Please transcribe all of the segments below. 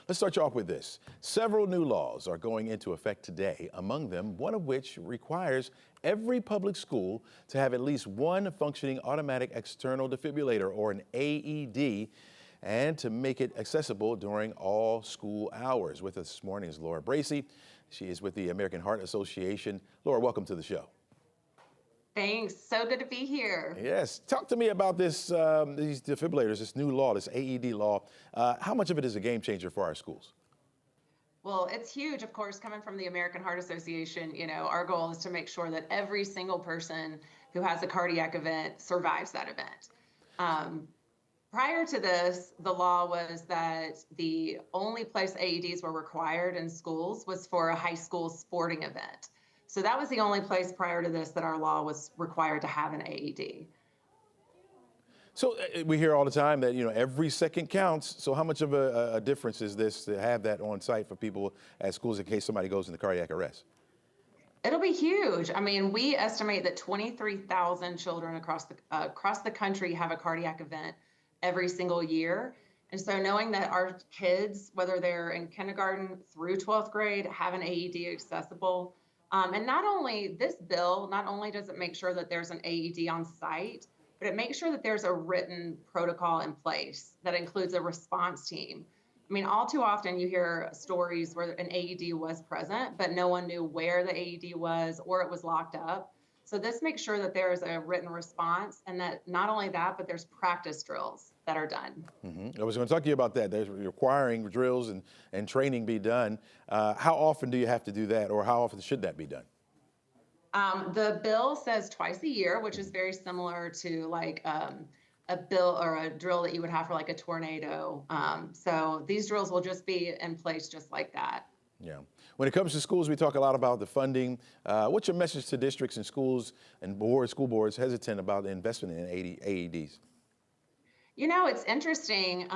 Let's start you off with this. Several new laws are going into effect today, among them one of which requires every public school to have at least one functioning automatic external defibrillator, or an AED, and to make it accessible during all school hours. With us this morning is Laura Bracci. She is with the American Heart Association. Laura, welcome to the show. Thanks. So good to be here. Yes. Talk to me about this, these defibrillators, this new law, this AED law. How much of it is a game changer for our schools? Well, it's huge, of course, coming from the American Heart Association. Our goal is to make sure that every single person who has a cardiac event survives that event. Prior to this, the law was that the only place AEDs were required in schools was for a high school sporting event. So that was the only place prior to this that our law was required to have an AED. So we hear all the time that, every second counts. So how much of a difference is this to have that on site for people at schools in case somebody goes into cardiac arrest? It'll be huge. I mean, we estimate that 23,000 children across the country have a cardiac event every single year. And so knowing that our kids, whether they're in kindergarten through 12th grade, have an AED accessible. And not only this bill, not only does it make sure that there's an AED on site, but it makes sure that there's a written protocol in place that includes a response team. I mean, all too often you hear stories where an AED was present, but no one knew where the AED was or it was locked up. So this makes sure that there is a written response, and that not only that, but there's practice drills that are done. I was going to talk to you about that. There's requiring drills and training be done. How often do you have to do that, or how often should that be done? The bill says twice a year, which is very similar to like a bill or a drill that you would have for like a tornado. So these drills will just be in place just like that. Yeah. When it comes to schools, we talk a lot about the funding. What's your message to districts and schools and school boards hesitant about the investment in AEDs? It's interesting.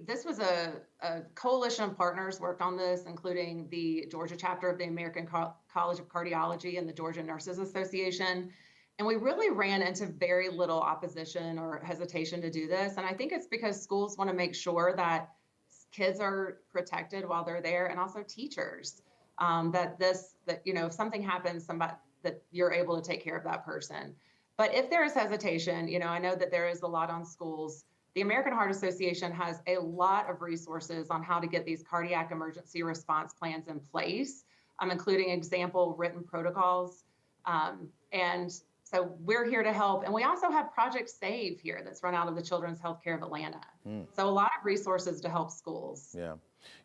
This was a coalition of partners worked on this, including the Georgia chapter of the American College of Cardiology and the Georgia Nurses Association. And we really ran into very little opposition or hesitation to do this. And I think it's because schools want to make sure that kids are protected while they're there, and also teachers, that if something happens, that you're able to take care of that person. But if there is hesitation, I know that there is a lot on schools. The American Heart Association has a lot of resources on how to get these cardiac emergency response plans in place, including example written protocols. And so we're here to help. And we also have Project SAVE here that's run out of the Children's Healthcare of Atlanta. So a lot of resources to help schools. Yeah.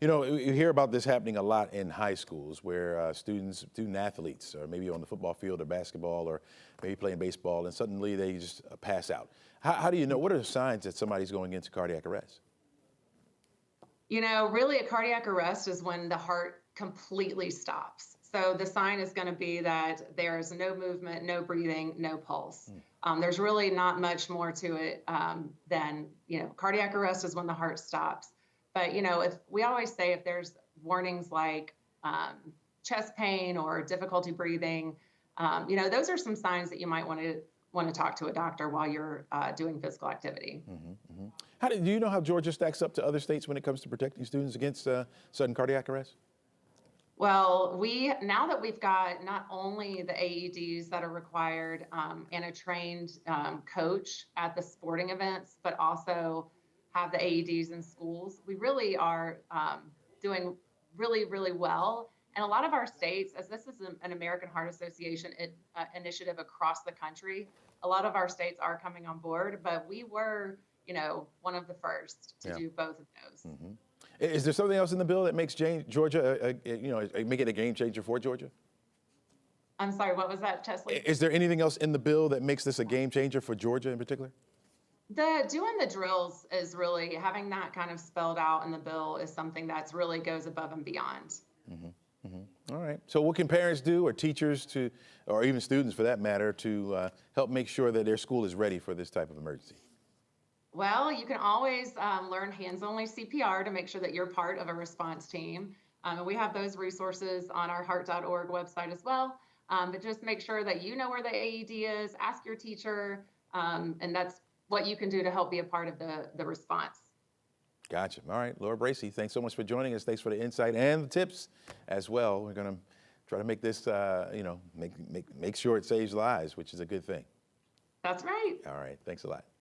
You hear about this happening a lot in high schools where student athletes are maybe on the football field or basketball or maybe playing baseball, and suddenly they just pass out. How do you know? What are the signs that somebody's going into cardiac arrest? Really a cardiac arrest is when the heart completely stops. So the sign is going to be that there's no movement, no breathing, no pulse. There's really not much more to it than, cardiac arrest is when the heart stops. But, if we always say if there's warnings like chest pain or difficulty breathing, those are some signs that you might want to talk to a doctor while you're doing physical activity. Do you know how Georgia stacks up to other states when it comes to protecting students against sudden cardiac arrest? Well, now that we've got not only the AEDs that are required and a trained coach at the sporting events, but also have the AEDs in schools, we really are doing really, really well. And a lot of our states, as this is an American Heart Association initiative across the country, a lot of our states are coming on board, but we were, one of the first to do both of those. Is there something else in the bill that makes Georgia, make it a game changer for Georgia? I'm sorry, what was that, Chesley? Is there anything else in the bill that makes this a game changer for Georgia in particular? Doing the drills is really, having that kind of spelled out in the bill is something that's really goes above and beyond. All right. So what can parents do, or teachers or even students for that matter, to help make sure that their school is ready for this type of emergency? Well, you can always learn hands-only CPR to make sure that you're part of a response team. And we have those resources on our heart.org website as well. But just make sure that you know where the AED is, ask your teacher, and that's what you can do to help be a part of the response. Gotcha. All right, Laura Bracci, thanks so much for joining us. Thanks for the insight and the tips as well. We're going to try to make this, make sure it saves lives, which is a good thing. That's right. All right, thanks a lot.